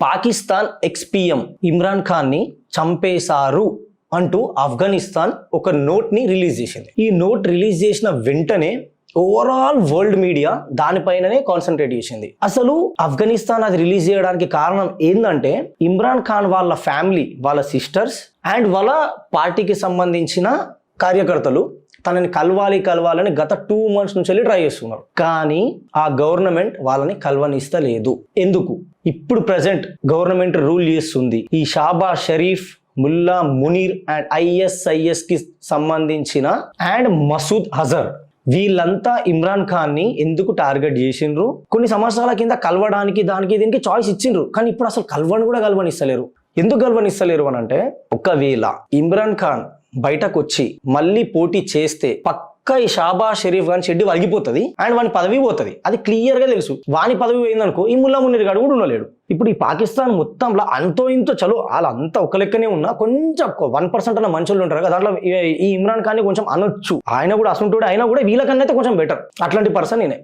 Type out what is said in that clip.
Pakistan X-PM Imran Khan ని చంపేశారు అంటూ ఆఫ్ఘనిస్తాన్ ఒక నోట్ ని రిలీజ్ చేసింది. ఈ నోట్ రిలీజ్ చేసిన వెంటనే ఓవరాల్ వరల్డ్ మీడియా దానిపైననే కాన్సన్ట్రేట్ చేసింది. అసలు ఆఫ్ఘనిస్తాన్ అది రిలీజ్ చేయడానికి కారణం ఏంటంటే ఇమ్రాన్ ఖాన్ వాళ్ళ ఫ్యామిలీ, వాళ్ళ సిస్టర్స్ అండ్ వాళ్ళ పార్టీకి సంబంధించిన కార్యకర్తలు తనని కలవాలని గత 2 months నుంచి వెళ్ళి ట్రై చేస్తున్నారు. కానీ ఆ గవర్నమెంట్ వాళ్ళని కలవనిస్తలేదు. ఎందుకు? ఇప్పుడు ప్రెసెంట్ గవర్నమెంట్ రూల్ చేస్తుంది. ఈ షాబాజ్ షరీఫ్, ముల్లా మునీర్ అండ్ ISIS కి సంబంధించిన అండ్ మసూద్ అజర్ వీళ్ళంతా ఇమ్రాన్ ఖాన్ ని ఎందుకు టార్గెట్ చేసిండ్రు? కొన్ని సంవత్సరాల కింద కలవడానికి దానికి దీనికి చాయిస్ ఇచ్చిండ్రు. కానీ ఇప్పుడు అసలు కలవనిస్తలేరు. ఎందుకు కలవనిస్తలేరు అని అంటే, ఒకవేళ ఇమ్రాన్ ఖాన్ బయటకు వచ్చి మళ్ళీ పోటీ చేస్తే పక్క ఈ షాబాజ్ షరీఫ్ గాని చెడ్డి వలిగిపోతుంది అండ్ వాని పదవి పోతుంది. అది క్లియర్ గా తెలుసు. వాని పదవి పోయిందనుకో ఈ ముల్లా మునీర్ గాడు కూడా ఉండలేడు. ఇప్పుడు ఈ పాకిస్తాన్ మొత్తంలో అంతో ఇంతో చలో వాళ్ళంతా ఒక లెక్కనే ఉన్నా కొంచెం 1% అన్న మంచోళ్ళు ఉంటారు కదా, దాంట్లో ఈ ఇమ్రాన్ ఖాన్ ని కొంచెం అనొచ్చు. ఆయన కూడా అసంటుడు అయినా కూడా వీళ్ళకన్నా అయితే కొంచెం బెటర్. అట్లాంటి పర్సన్ నేనే.